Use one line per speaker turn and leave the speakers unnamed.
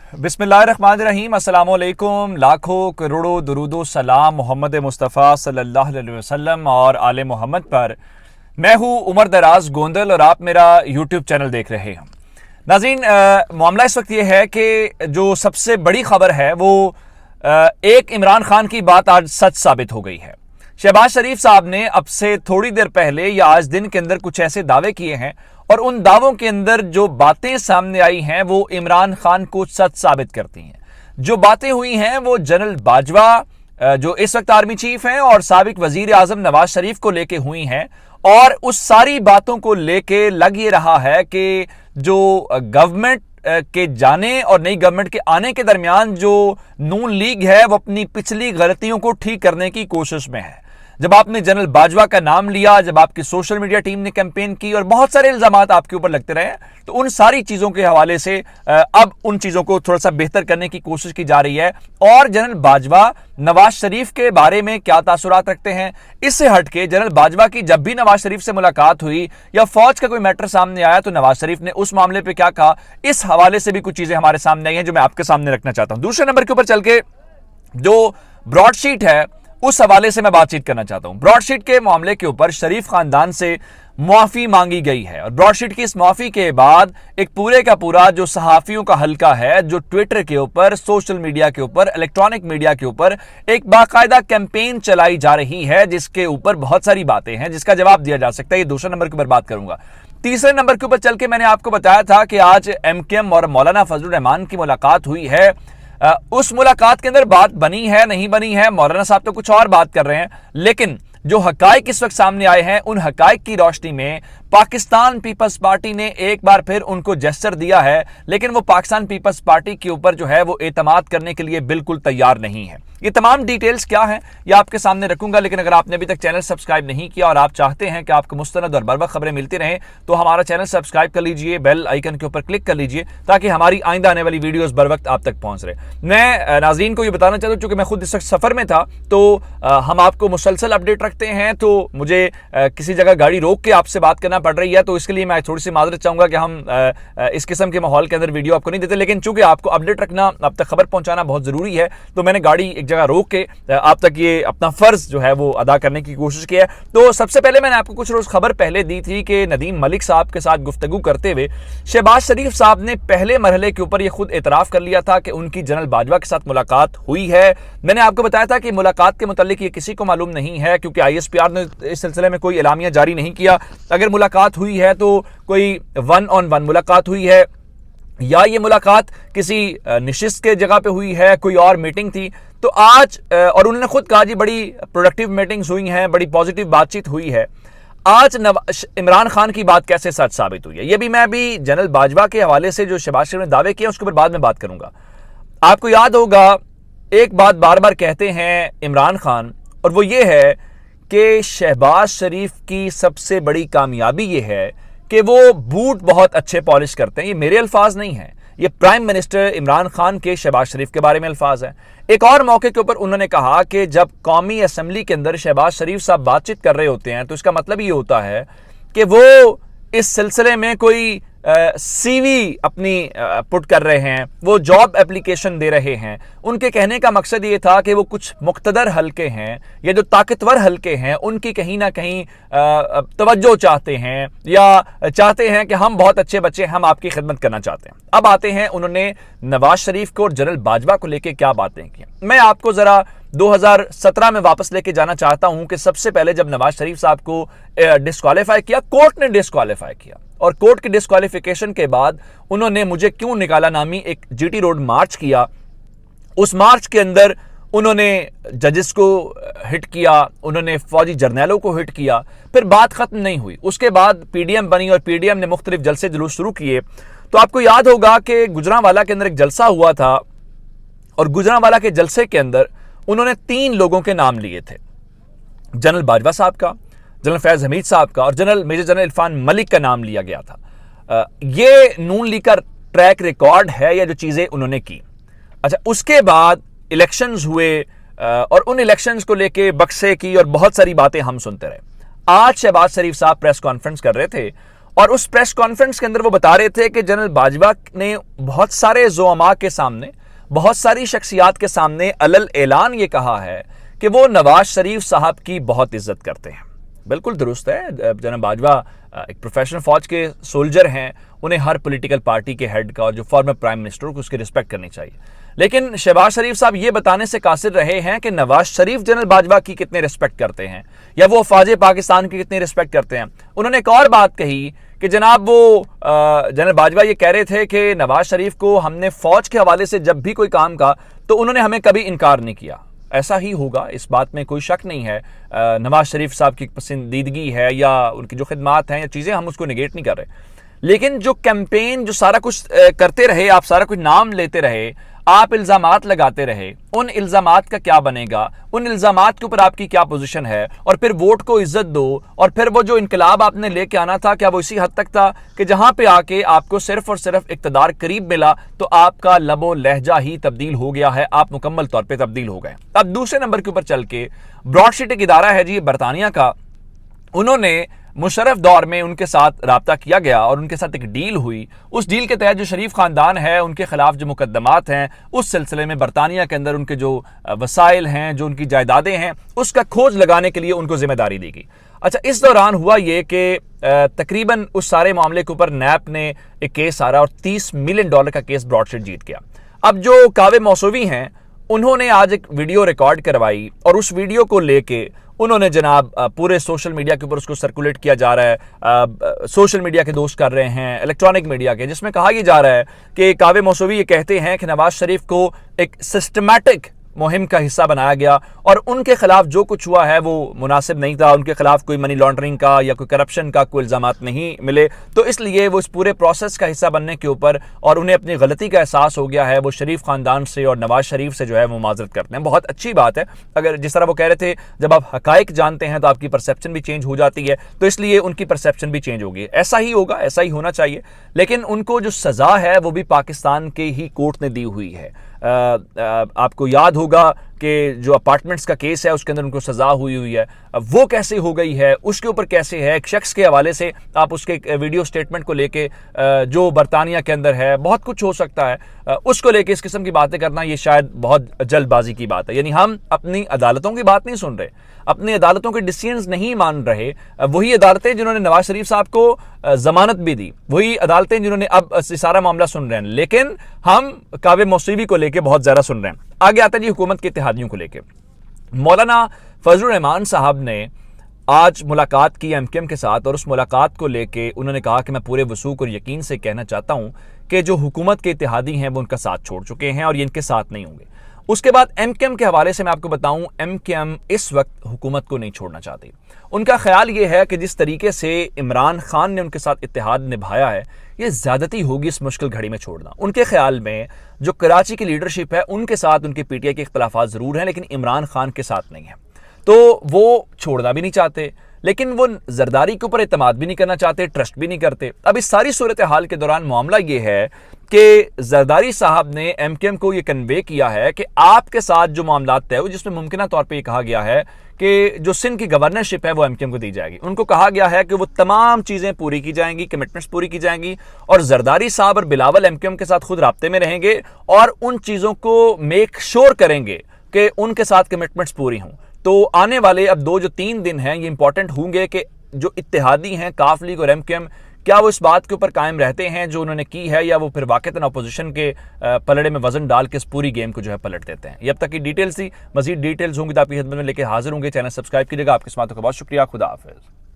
बिस्मिल्लाहिर्रहमानिर्रहीम, अस्सलाम वालेकुम। लाखों करोड़ों दुरूदो सलाम मोहम्मद मुस्तफ़ा सल्लल्लाहु अलैहि वसल्लम और आले मोहम्मद पर। मैं हूँ उमर दराज गोंदल और आप मेरा यूट्यूब चैनल देख रहे हैं। नाज़रीन, मामला इस वक्त ये है कि जो सबसे बड़ी खबर है वो एक इमरान खान की बात आज सच साबित हो गई है। शहबाज शरीफ साहब ने अब से थोड़ी देर पहले या आज दिन के अंदर कुछ ऐसे दावे किए हैं और उन दावों के अंदर जो बातें सामने आई हैं वो इमरान खान को सच साबित करती हैं। जो बातें हुई हैं वो जनरल बाजवा, जो इस वक्त आर्मी चीफ हैं, और साबिक वजीर आजम नवाज शरीफ को लेके हुई हैं। और उस सारी बातों को लेके लग ये रहा है कि जो गवर्नमेंट के जाने और नई गवर्नमेंट के आने के दरमियान जो नून लीग है वो अपनी पिछली गलतियों को ठीक करने की कोशिश में है। जब आपने जनरल बाजवा का नाम लिया, जब आपकी सोशल मीडिया टीम ने कैंपेन की और बहुत सारे इल्जामात आपके ऊपर लगते रहे, तो उन सारी चीजों के हवाले से अब उन चीजों को थोड़ा सा बेहतर करने की कोशिश की जा रही है। और जनरल बाजवा नवाज शरीफ के बारे में क्या तासुरात रखते हैं, इससे हटके जनरल बाजवा की जब भी नवाज शरीफ से मुलाकात हुई या फौज का कोई मैटर सामने आया तो नवाज शरीफ ने उस मामले पर क्या कहा, इस हवाले से भी कुछ चीजें हमारे सामने आई हैं जो मैं आपके सामने रखना चाहता हूं। दूसरे नंबर के ऊपर चल के जो ब्रॉडशीट है उस हवाले से मैं बातचीत करना चाहता हूं। ब्रॉडशीट के मामले के ऊपर शरीफ खानदान से मुआफी मांगी गई है और ब्रॉडशीट की इस मुआफी के बाद एक पूरे का पूरा जो सहाफियों का हल्का है, जो ट्विटर के ऊपर, सोशल मीडिया के ऊपर, इलेक्ट्रॉनिक मीडिया के ऊपर एक बाकायदा कैंपेन चलाई जा रही है जिसके ऊपर बहुत सारी बातें हैं जिसका जवाब दिया जा सकता है। ये दूसरे नंबर के ऊपर बात करूंगा। तीसरे नंबर के ऊपर चल के मैंने आपको बताया था कि आज MKM और मौलाना फजलुर रहमान की मुलाकात हुई है। उस मुलाकात के अंदर बात बनी है नहीं बनी है, मौलाना साहब तो कुछ और बात कर रहे हैं, लेकिन जो हकाइक इस वक्त सामने आए हैं उन हकाइक की रोशनी में पाकिस्तान पीपल्स पार्टी ने एक बार फिर उनको जेस्चर दिया है, लेकिन वो पाकिस्तान पीपल्स पार्टी के ऊपर जो है वो एतमाद करने के लिए बिल्कुल तैयार नहीं है। ये तमाम डिटेल्स क्या है ये आपके सामने रखूंगा, लेकिन अगर आपने अभी तक चैनल सब्सक्राइब नहीं किया और आप चाहते हैं कि आपको मुस्तनद और बर वक्त खबरें मिलती रहें तो हमारा चैनल सब्सक्राइब कर लीजिए, बेल आइकन के ऊपर क्लिक कर लीजिए ताकि हमारी आइंदा आने वाली वीडियोस बर वक्त आप तक पहुंच रहे। मैं नाज़रीन को ये बताना चाहता हूं, चूंकि मैं खुद इस वक्त सफर में था तो हम आपको मुसलसल अपडेट रखते हैं, तो मुझे किसी जगह गाड़ी रोक के आपसे बात करना पड़ रही है, तो इसके लिए मैं थोड़ी सी माजरत चाहूंगा कि हम इस किस्म के माहौल के अंदर वीडियो आपको नहीं देते, लेकिन चूंकि आपको अपडेट रखना, आप तक खबर पहुंचाना बहुत जरूरी है, तो मैंने गाड़ी एक जगह रोक के आप तक ये अपना फर्ज जो है वो अदा करने की कोशिश की है। तो सबसे पहले मैंने आपको कुछ रोज खबर पहले दी थी कि नदीम मलिक साहब के साथ गुफ्तगू करते हुए शहबाज शरीफ साहब ने पहले मरहले के ऊपर ये खुद एतराफ कर लिया था कि उनकी जनरल बाजवा के साथ मुलाकात हुई है। मैंने आपको बताया था कि मुलाकात के मुतालिक ये किसी को मालूम नहीं है क्योंकि ISPR ने इस सिलसिले में कोई एलामिया जारी नहीं किया। अगर मुलाकात हुई है तो कोई 1-on-1 मुलाकात हुई है या ये मुलाकात किसी निशिस्त के जगह पे हुई है, कोई और मीटिंग थी। तो आज और उन्होंने खुद कहा जी बड़ी प्रोडक्टिव मीटिंग्स हुई हैं, बड़ी पॉजिटिव बातचीत हुई है। आज इमरान खान की बात कैसे सच साबित हुई है ये भी मैं अभी जनरल बाजवा के हवाले से जो शहबाज शरीफ ने दावे किए उसके ऊपर बाद में बात करूंगा। आपको याद होगा एक बात बार बार कहते हैं इमरान खान, और वो ये है कि शहबाज शरीफ की सबसे बड़ी कामयाबी ये है कि वो बूट बहुत अच्छे पॉलिश करते हैं। ये मेरे अल्फाज नहीं हैं, ये प्राइम मिनिस्टर इमरान खान के शहबाज शरीफ के बारे में अल्फाज हैं। एक और मौके के ऊपर उन्होंने कहा कि जब कौमी असेंबली के अंदर शहबाज शरीफ साहब बातचीत कर रहे होते हैं तो इसका मतलब ये होता है कि वो इस सिलसिले में कोई CV अपनी पुट कर रहे हैं, वो जॉब एप्लीकेशन दे रहे हैं। उनके कहने का मकसद ये था कि वो कुछ मुक्तदर हल्के हैं या जो ताकतवर हल्के हैं उनकी कहीं ना कहीं तवज्जो चाहते हैं या चाहते हैं कि हम बहुत अच्छे बच्चे, हम आपकी खिदमत करना चाहते हैं। अब आते हैं उन्होंने नवाज शरीफ को और जनरल बाजवा को लेकर क्या बातें की। मैं आपको जरा 2017 में वापस लेके जाना चाहता हूं कि सबसे पहले जब नवाज शरीफ साहब को डिस्क्वालीफाई किया, कोर्ट ने डिस्क्वालीफाई किया, और कोर्ट की डिस्क्वालिफिकेशन के बाद उन्होंने मुझे क्यों निकाला नामी एक GT रोड मार्च किया। उस मार्च के अंदर उन्होंने जजेस को हिट किया, उन्होंने फौजी जर्नैलों को हिट किया, फिर बात खत्म नहीं हुई। उसके बाद PDM बनी और PDM ने मुख्तलिफ जलसे जुलूस शुरू किए। तो आपको याद होगा कि गुजरांवाला के अंदर एक जलसा हुआ था और गुजरांवाला के जलसे के अंदर उन्होंने 3 लोगों के नाम लिए थे, जनरल बाजवा साहब का, जनरल फैज हमीद साहब का और मेजर जनरल इरफान मलिक का नाम लिया गया था। ये नून लीग का ट्रैक रिकॉर्ड है या जो चीजें उन्होंने की। अच्छा, उसके बाद इलेक्शंस हुए और उन इलेक्शंस को लेके बक्से की और बहुत सारी बातें हम सुनते रहे। आज शहबाज शरीफ साहब प्रेस कॉन्फ्रेंस कर रहे थे और उस प्रेस कॉन्फ्रेंस के अंदर वो बता रहे थे कि जनरल बाजवा ने बहुत सारे ज़ुअमा के सामने, बहुत सारी शख्सियात के सामने अलल ऐलान ये कहा है कि वो नवाज शरीफ साहब की बहुत इज्जत करते हैं। बिल्कुल दुरुस्त है, जनरल बाजवा एक प्रोफेशनल फौज के सोल्जर हैं, उन्हें हर पॉलिटिकल पार्टी के हेड का और जो फॉर्मर प्राइम मिनिस्टर को उसकी रिस्पेक्ट करनी चाहिए। लेकिन शहबाज शरीफ साहब ये बताने से कासिर रहे हैं कि नवाज शरीफ जनरल बाजवा की कितने रिस्पेक्ट करते हैं या वो फौज पाकिस्तान की कितनी रिस्पेक्ट करते हैं। उन्होंने एक और बात कही कि जनाब वो जनरल बाजवा ये कह रहे थे कि नवाज शरीफ को हमने फौज के हवाले से जब भी कोई काम कहा तो उन्होंने हमें कभी इनकार नहीं किया। ऐसा ही होगा, इस बात में कोई शक नहीं है। नवाज शरीफ साहब की पसंदीदगी है या उनकी जो खिदमात हैं या चीज़ें, हम उसको निगेट नहीं कर रहे। लेकिन जो कैंपेन, जो सारा कुछ करते रहे, आप सारा कुछ नाम लेते रहे, आप इल्ज़ामात लगाते रहे, उन इल्ज़ामात का क्या बनेगा, उन इल्ज़ामात के ऊपर आपकी क्या पोजीशन है, और फिर वोट को इज्जत दो, और फिर वो जो इनकलाब आपने लेके आना था, क्या वो इसी हद तक था कि जहां पे आके आपको सिर्फ और सिर्फ इक़्तिदार करीब मिला तो आपका लबो लहजा ही तब्दील हो गया है, आप मुकम्मल तौर पर तब्दील हो गए। अब दूसरे नंबर के ऊपर चल के ब्रॉडशीट एक इदारा है जी बरतानिया का, उन्होंने मुशर्रफ दौर में उनके साथ राब्ता किया गया और उनके साथ एक डील हुई। उस डील के तहत जो शरीफ खानदान है उनके खिलाफ जो मुकदमात हैं उस सिलसिले में बरतानिया के अंदर उनके जो वसाइल हैं, जो उनकी जायदादें हैं, उसका खोज लगाने के लिए उनको जिम्मेदारी दी गई। अच्छा, इस दौरान हुआ ये कि तकरीबन उस सारे मामले के ऊपर नैप ने एक केस सारा और $30 मिलियन का केस ब्रॉडशीट जीत गया। अब जो कावे मौसूवी हैं उन्होंने आज एक वीडियो रिकॉर्ड करवाई और उस वीडियो को लेके उन्होंने जनाब पूरे सोशल मीडिया के ऊपर उसको सर्कुलेट किया जा रहा है, सोशल मीडिया के दोस्त कर रहे हैं, इलेक्ट्रॉनिक मीडिया के, जिसमें कहा यह जा रहा है कि कावे मौसूवी ये कहते हैं कि नवाज शरीफ को एक सिस्टमैटिक मुहिम का हिस्सा बनाया गया और उनके खिलाफ जो कुछ हुआ है वो मुनासिब नहीं था, उनके खिलाफ कोई मनी लॉन्ड्रिंग का या कोई करप्शन का कोई इल्ज़ामात नहीं मिले, तो इसलिए वो इस पूरे प्रोसेस का हिस्सा बनने के ऊपर और उन्हें अपनी गलती का एहसास हो गया है, वो शरीफ खानदान से और नवाज शरीफ से जो है वो माजरत करते हैं। बहुत अच्छी बात है, अगर जिस तरह वो कह रहे थे जब आप हकाइक जानते हैं तो आपकी परसेप्शन भी चेंज हो जाती है, तो इसलिए उनकी परसेप्शन भी चेंज होगी। ऐसा ही होगा, ऐसा ही होना चाहिए। लेकिन उनको जो सज़ा है वो भी पाकिस्तान के ही कोर्ट ने दी हुई है। आपको याद होगा कि जो अपार्टमेंट्स का केस है उसके अंदर उनको सज़ा हुई है, वो कैसे हो गई है, उसके ऊपर कैसे है, एक शख्स के हवाले से आप उसके वीडियो स्टेटमेंट को लेके जो बरतानिया के अंदर है, बहुत कुछ हो सकता है, उसको लेके इस किस्म की बातें करना ये शायद बहुत जल्दबाजी की बात है। यानी हम अपनी अदालतों की बात नहीं सुन रहे, अपनी अदालतों के डिसीजंस नहीं मान रहे। वही अदालतें जिन्होंने नवाज शरीफ साहब को जमानत भी दी, वही अदालतें जिन्होंने अब सारा मामला सुन रहे हैं, लेकिन हम कावे मौसूवी को लेके बहुत ज़्यादा सुन रहे हैं। आगे आता है जी हुकूमत के इत्तेहादियों को लेके। मौलाना फजलुर रहमान साहब ने आज मुलाकात की एमकेएम के साथ और उस मुलाकात को लेके उन्होंने कहा कि मैं पूरे वसूख और यकीन से कहना चाहता हूं कि जो हुकूमत के इत्तेहादी हैं वो उनका साथ छोड़ चुके हैं और ये इनके साथ नहीं होंगे। उसके बाद एमकेएम के हवाले से मैं आपको बताऊं, एमकेएम इस वक्त हुकूमत को नहीं छोड़ना चाहती। उनका ख्याल ये है कि जिस तरीके से इमरान खान ने उनके साथ इत्तेहाद निभाया है, ये ज़्यादती होगी इस मुश्किल घड़ी में छोड़ना। उनके ख्याल में जो कराची की लीडरशिप है उनके साथ उनके पीटीआई के इख्तलाफात ज़रूर हैं, लेकिन इमरान खान के साथ नहीं है, तो वो छोड़ना भी नहीं चाहते, लेकिन वो जरदारी के ऊपर एतमाद भी नहीं करना चाहते, ट्रस्ट भी नहीं करते। अब इस सारी सूरत हाल के दौरान मामला ये है कि जरदारी साहब ने एमकेएम को ये कन्वे किया है कि आपके साथ जो मामला तय हो, जिसमें मुमकिन तौर पे ये कहा गया है कि जो सिंध की गवर्नरशिप है वो एमकेएम को दी जाएगी। उनको कहा गया है कि वो तमाम चीज़ें पूरी की जाएंगी, कमिटमेंट्स पूरी की जाएंगी, और जरदारी साहब और बिलावल एमकेएम के साथ खुद राब्ते में रहेंगे और उन चीज़ों को मेक श्योर करेंगे कि उनके साथ कमिटमेंट्स पूरी हों। तो आने वाले अब 2-3 दिन हैं, ये इंपॉर्टेंट होंगे कि जो इत्तेहादी हैं काफ लीग और एमकेएम, क्या वो इस बात के ऊपर कायम रहते हैं जो उन्होंने की है, या वो फिर वाक़तन अपोजिशन के पलड़े में वजन डाल के इस पूरी गेम को जो है पलट देते हैं। ये अब तक की डिटेल्स थी, मजीद डिटेल्स होंगी तो आपकी खिदमत में लेके हाजिर होंगे। चैनल सब्सक्राइब कीजिएगा। आपकी समात का बहुत शुक्रिया। खुदा हाफिज़।